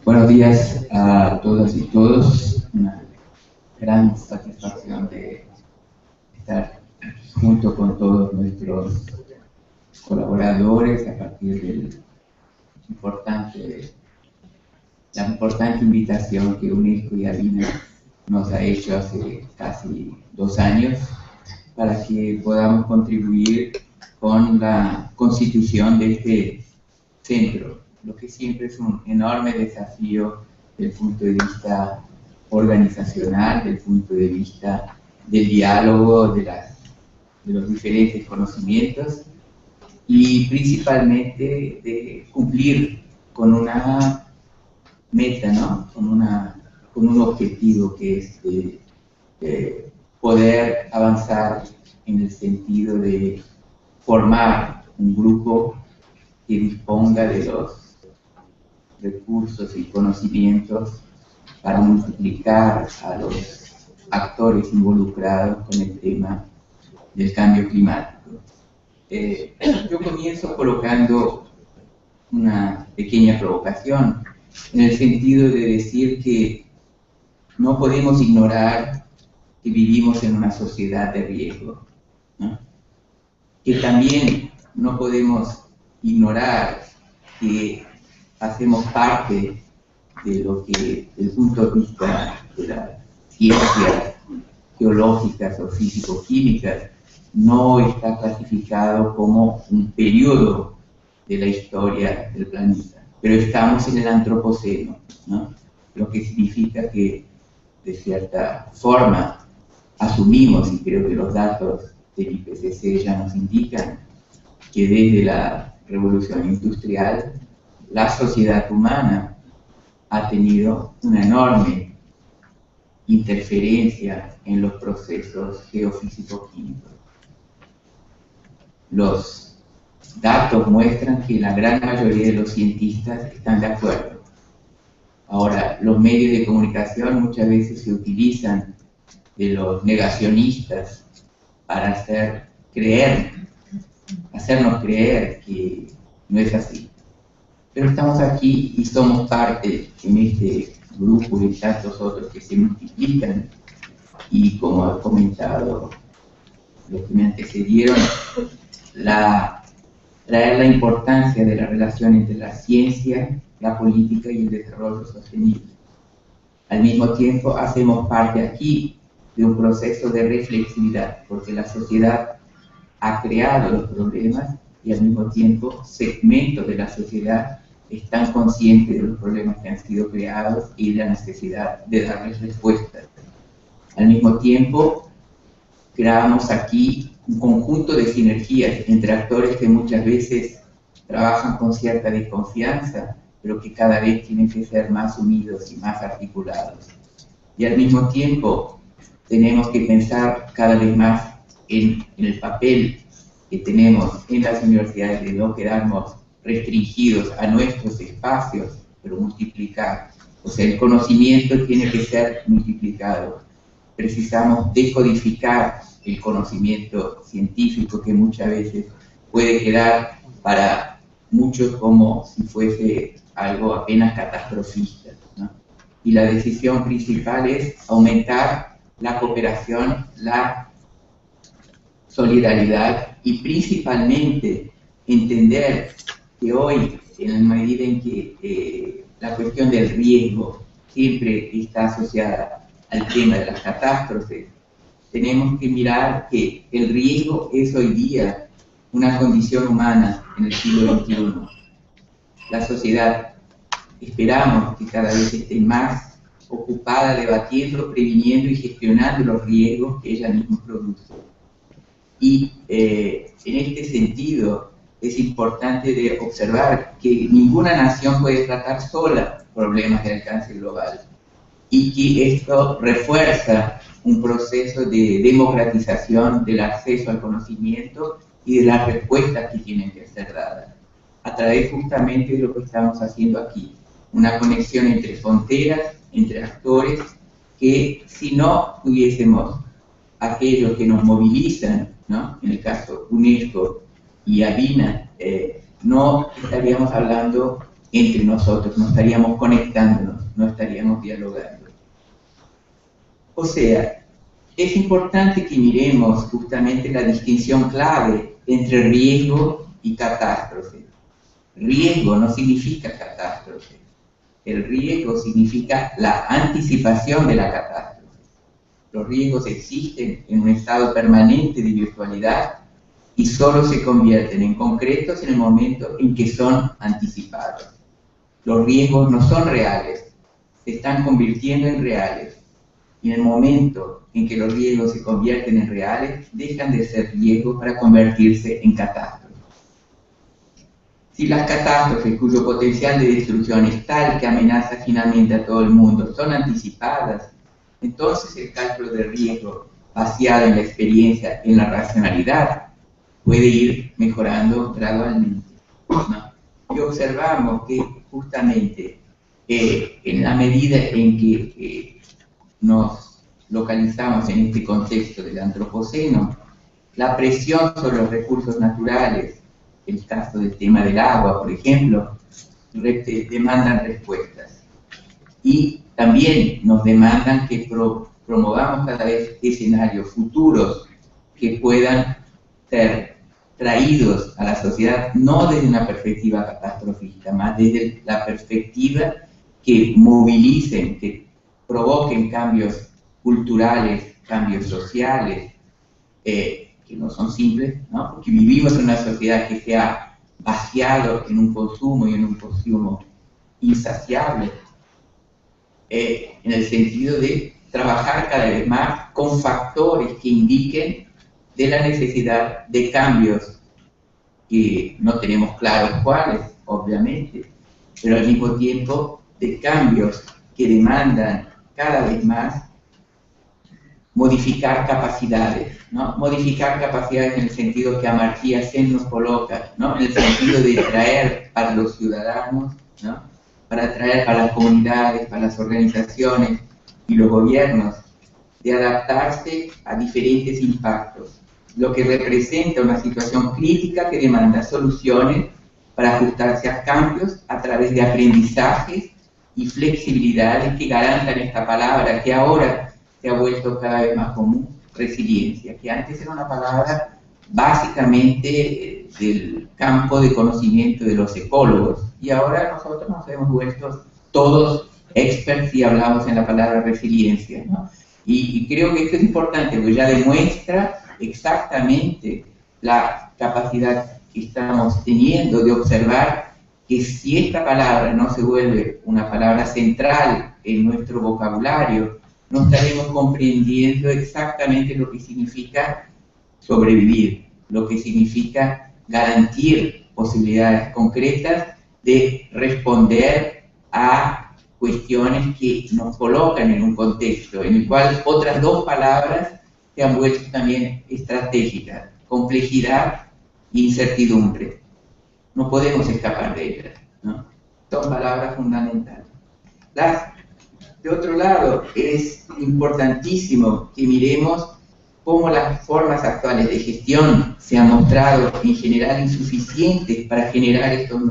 Buenos días a todas y todos. Una gran satisfacción de estar junto con todos nuestros colaboradores a partir de la importante invitación que UNESCO y ABINA nos ha hecho hace casi 2 años para que podamos contribuir con la constitución de este centro, lo que siempre es un enorme desafío desde el punto de vista organizacional, desde el punto de vista del diálogo, de los diferentes conocimientos y principalmente de cumplir con una meta, ¿no? con un objetivo que es poder avanzar en el sentido de formar un grupo que disponga de los recursos y conocimientos para multiplicar a los actores involucrados con el tema del cambio climático. Yo comienzo colocando una pequeña provocación en el sentido de decir que no podemos ignorar que vivimos en una sociedad de riesgo, ¿no? Que también no podemos ignorar que hacemos parte de lo que, desde el punto de vista de las ciencias geológicas o físico-químicas, no está clasificado como un periodo de la historia del planeta, pero estamos en el antropoceno, ¿no? Lo que significa que, de cierta forma, asumimos, y creo que los datos del IPCC ya nos indican, que desde la revolución industrial, la sociedad humana ha tenido una enorme interferencia en los procesos geofísico-químicos. Los datos muestran que la gran mayoría de los cientistas están de acuerdo. Ahora, los medios de comunicación muchas veces se utilizan de los negacionistas para hacernos creer que no es así. Pero estamos aquí y somos parte en este grupo y tantos otros que se multiplican, y como ha comentado los que me antecedieron, traer la importancia de la relación entre la ciencia, la política y el desarrollo sostenible. Al mismo tiempo, hacemos parte aquí de un proceso de reflexividad, porque la sociedad ha creado los problemas y al mismo tiempo segmentos de la sociedad están conscientes de los problemas que han sido creados y de la necesidad de darles respuestas. Al mismo tiempo, creamos aquí un conjunto de sinergias entre actores que muchas veces trabajan con cierta desconfianza, pero que cada vez tienen que ser más unidos y más articulados. Y al mismo tiempo, tenemos que pensar cada vez más en el papel que tenemos en las universidades de no quedarnos restringidos a nuestros espacios, pero multiplicar. O sea, el conocimiento tiene que ser multiplicado. Precisamos decodificar el conocimiento científico que muchas veces puede quedar para muchos como si fuese algo apenas catastrofista, ¿no? Y la decisión principal es aumentar la cooperación, la solidaridad y principalmente entender que hoy, en la medida en que la cuestión del riesgo siempre está asociada al tema de las catástrofes, tenemos que mirar que el riesgo es hoy día una condición humana en el siglo XXI. La sociedad, esperamos que cada vez esté más ocupada debatiendo, previniendo y gestionando los riesgos que ella misma produce. Y en este sentido es importante de observar que ninguna nación puede tratar sola problemas de alcance global, y que esto refuerza un proceso de democratización del acceso al conocimiento y de las respuestas que tienen que ser dadas, a través justamente de lo que estamos haciendo aquí, una conexión entre fronteras, entre actores, que si no tuviésemos aquellos que nos movilizan, ¿no? En el caso UNESCO y ABINA, no estaríamos hablando entre nosotros, no estaríamos conectándonos, no estaríamos dialogando. O sea, es importante que miremos justamente la distinción clave entre riesgo y catástrofe. Riesgo no significa catástrofe. El riesgo significa la anticipación de la catástrofe. Los riesgos existen en un estado permanente de virtualidad y solo se convierten en concretos en el momento en que son anticipados. Los riesgos no son reales, se están convirtiendo en reales. Y en el momento en que los riesgos se convierten en reales, dejan de ser riesgos para convertirse en catástrofes. Si las catástrofes, cuyo potencial de destrucción es tal que amenaza finalmente a todo el mundo, son anticipadas, entonces el cálculo de riesgo basado en la experiencia, en la racionalidad, puede ir mejorando gradualmente, ¿no? Y observamos que justamente en la medida en que nos localizamos en este contexto del antropoceno, la presión sobre los recursos naturales, el caso del tema del agua, por ejemplo, demandan respuestas. Y también nos demandan que promovamos cada vez escenarios futuros que puedan ser traídos a la sociedad no desde una perspectiva catastrofista, más desde la perspectiva que movilicen, que provoquen cambios culturales, cambios sociales, que no son simples, ¿no? Porque vivimos en una sociedad que se ha vaciado en un consumo y en un consumo insaciable, en el sentido de trabajar cada vez más con factores que indiquen de la necesidad de cambios que no tenemos claros cuáles, obviamente, pero al mismo tiempo de cambios que demandan cada vez más modificar capacidades, ¿no? Modificar capacidades en el sentido que Amartya Sen nos coloca, ¿no? En el sentido de traer para los ciudadanos, ¿no? Para traer para las comunidades, para las organizaciones y los gobiernos, de adaptarse a diferentes impactos, lo que representa una situación crítica que demanda soluciones para ajustarse a cambios a través de aprendizajes y flexibilidades que garantan esta palabra que ahora se ha vuelto cada vez más común, resiliencia, que antes era una palabra básicamente del campo de conocimiento de los ecólogos, y ahora nosotros nos hemos vuelto todos experts y hablamos en la palabra resiliencia, ¿no? Y creo que esto es importante, porque ya demuestra exactamente la capacidad que estamos teniendo de observar que si esta palabra no se vuelve una palabra central en nuestro vocabulario, no estaremos comprendiendo exactamente lo que significa sobrevivir, lo que significa garantir posibilidades concretas de responder a cuestiones que nos colocan en un contexto en el cual otras dos palabras se han vuelto también estratégicas: complejidad e incertidumbre. No podemos escapar de ellas, ¿no? Son palabras fundamentales. De otro lado, es importantísimo que miremos cómo las formas actuales de gestión se han mostrado en general insuficientes para gerenciar estos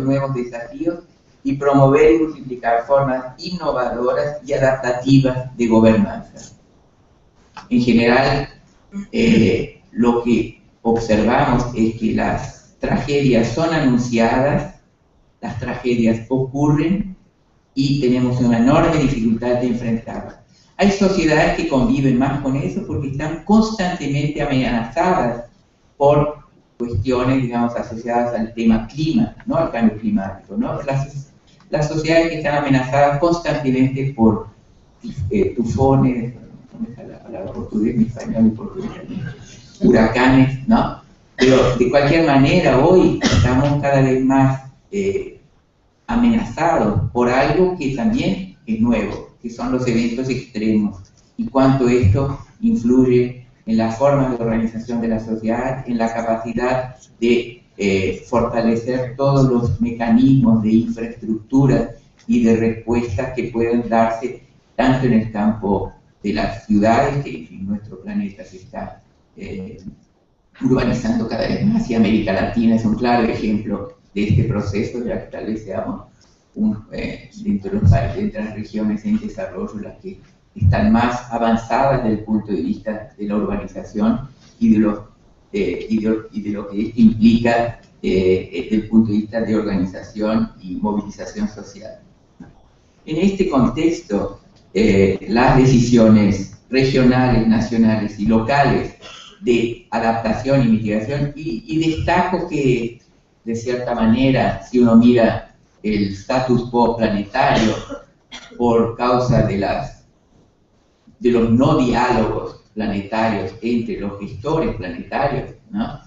nuevos desafíos y promover y multiplicar formas innovadoras y adaptativas de gobernanza. En general, lo que observamos es que las tragedias son anunciadas, las tragedias ocurren y tenemos una enorme dificultad de enfrentarlas. Hay sociedades que conviven más con eso porque están constantemente amenazadas por cuestiones, digamos, asociadas al tema clima, no al cambio climático, ¿no? Las sociedades que están amenazadas constantemente por tufones, no me sale la palabra portugués, mi español y portugués, huracanes, ¿no? Pero de cualquier manera hoy estamos cada vez más amenazados por algo que también es nuevo, que son los eventos extremos, y cuánto esto influye en la forma de organización de la sociedad, en la capacidad de fortalecer todos los mecanismos de infraestructura y de respuestas que pueden darse tanto en el campo de las ciudades, que en nuestro planeta se está urbanizando cada vez más, y América Latina es un claro ejemplo de este proceso, ya que tal vez seamos dentro de los países, dentro de las regiones en desarrollo, las que están más avanzadas desde el punto de vista de la urbanización y de lo que esto implica desde el punto de vista de organización y movilización social. En este contexto, las decisiones regionales, nacionales y locales de adaptación y mitigación, y destaco que, de cierta manera, si uno mira el status quo planetario por causa de los no diálogos planetarios entre los gestores planetarios, ¿no?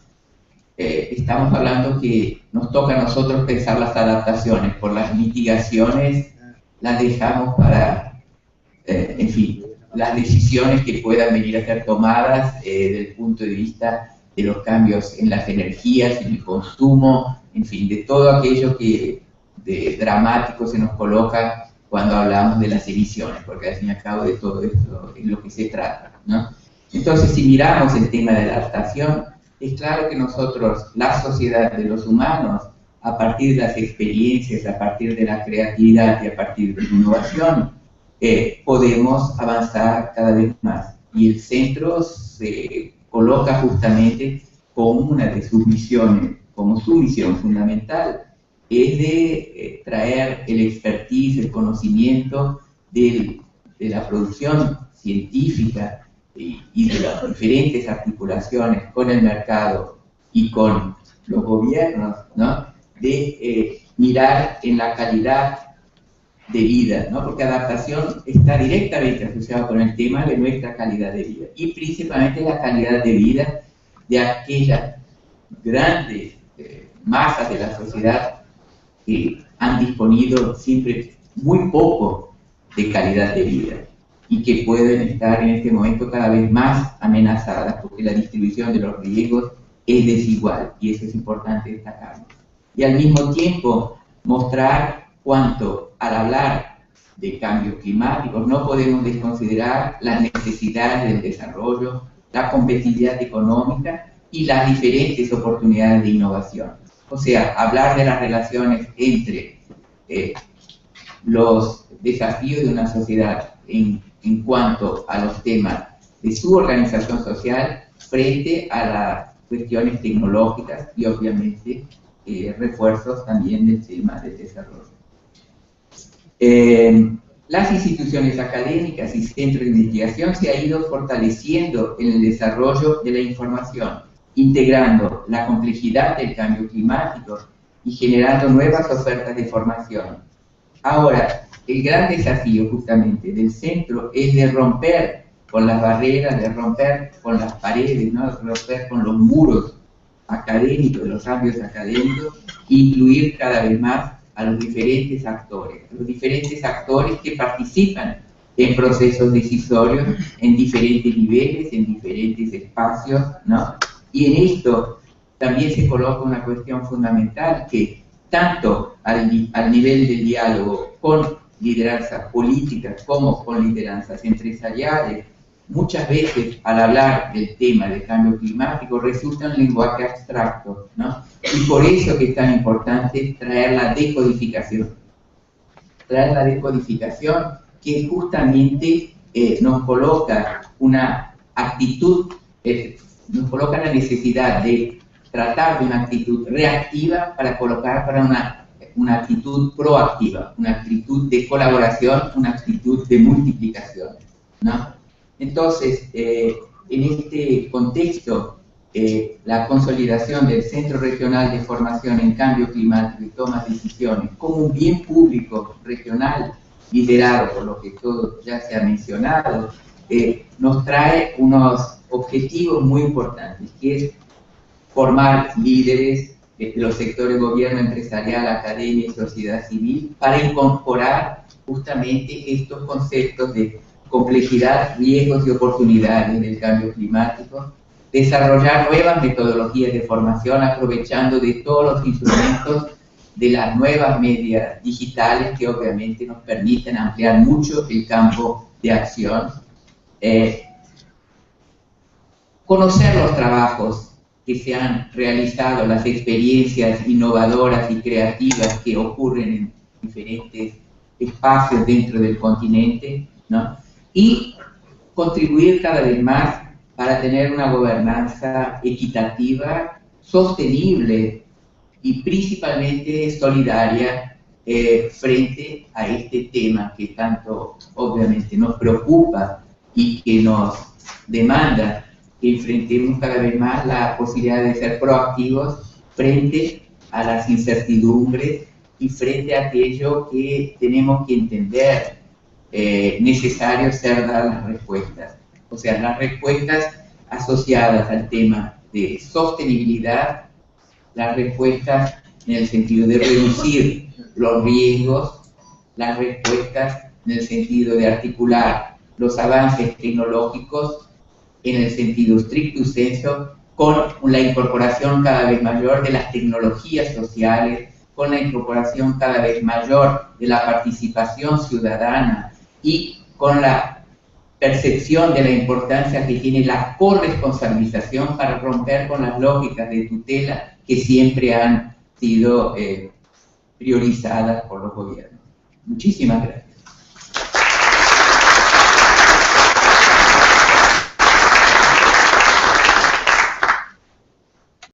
Estamos hablando que nos toca a nosotros pensar las adaptaciones, por las mitigaciones las dejamos para, en fin, las decisiones que puedan venir a ser tomadas desde el punto de vista de los cambios en las energías, en el consumo, en fin, de todo aquello que de dramático se nos coloca cuando hablamos de las emisiones, porque al fin y al cabo de todo esto es lo que se trata, ¿no? Entonces, si miramos el tema de la adaptación, es claro que nosotros, la sociedad de los humanos, a partir de las experiencias, a partir de la creatividad y a partir de la innovación, podemos avanzar cada vez más. Y el centro se coloca justamente como una de sus misiones, como su misión fundamental, es de traer el expertise, el conocimiento de la producción científica y de las diferentes articulaciones con el mercado y con los gobiernos, ¿no? De mirar en la calidad de vida, ¿no? Porque adaptación está directamente asociada con el tema de nuestra calidad de vida y principalmente la calidad de vida de aquellas grandes masas de la sociedad que han disponido siempre muy poco de calidad de vida y que pueden estar en este momento cada vez más amenazadas porque la distribución de los riesgos es desigual y eso es importante destacarlo. Y al mismo tiempo mostrar cuánto al hablar de cambios climáticos no podemos desconsiderar las necesidades del desarrollo, la competitividad económica y las diferentes oportunidades de innovación. O sea, hablar de las relaciones entre los desafíos de una sociedad en cuanto a los temas de su organización social frente a las cuestiones tecnológicas y obviamente refuerzos también del tema del desarrollo. Las instituciones académicas y centros de investigación se han ido fortaleciendo en el desarrollo de la información, integrando la complejidad del cambio climático y generando nuevas ofertas de formación. Ahora, el gran desafío justamente del centro es de romper con las barreras, de romper con las paredes, ¿no? De romper con los muros académicos, los cambios académicos, e incluir cada vez más a los diferentes actores que participan en procesos decisorios en diferentes niveles, en diferentes espacios, ¿no? Y en esto también se coloca una cuestión fundamental que tanto al nivel del diálogo con lideranzas políticas como con lideranzas empresariales, muchas veces al hablar del tema del cambio climático resulta un lenguaje abstracto, ¿no? Y por eso que es tan importante traer la decodificación. Traer la decodificación que justamente nos coloca una actitud, nos coloca la necesidad de tratar de una actitud reactiva para colocar para una actitud proactiva, una actitud de colaboración, una actitud de multiplicación, ¿no? Entonces, en este contexto, la consolidación del Centro Regional de Formación en Cambio Climático y Toma de Decisiones como un bien público regional, liderado por lo que todo ya se ha mencionado, nos trae unos objetivos muy importantes, que es formar líderes de los sectores gobierno, empresarial, academia y sociedad civil para incorporar justamente estos conceptos de complejidad, riesgos y oportunidades del cambio climático, desarrollar nuevas metodologías de formación aprovechando de todos los instrumentos de las nuevas medias digitales que obviamente nos permiten ampliar mucho el campo de acción. Conocer los trabajos que se han realizado, las experiencias innovadoras y creativas que ocurren en diferentes espacios dentro del continente, ¿no? Y contribuir cada vez más para tener una gobernanza equitativa, sostenible y principalmente solidaria frente a este tema que tanto obviamente nos preocupa y que nos demanda que enfrentemos cada vez más la posibilidad de ser proactivos frente a las incertidumbres y frente a aquello que tenemos que entender necesario ser dar las respuestas. O sea, las respuestas asociadas al tema de sostenibilidad, las respuestas en el sentido de reducir los riesgos, las respuestas en el sentido de articular los avances tecnológicos en el sentido stricto sensu, con la incorporación cada vez mayor de las tecnologías sociales, con la incorporación cada vez mayor de la participación ciudadana y con la percepción de la importancia que tiene la corresponsabilización para romper con las lógicas de tutela que siempre han sido priorizadas por los gobiernos. Muchísimas gracias.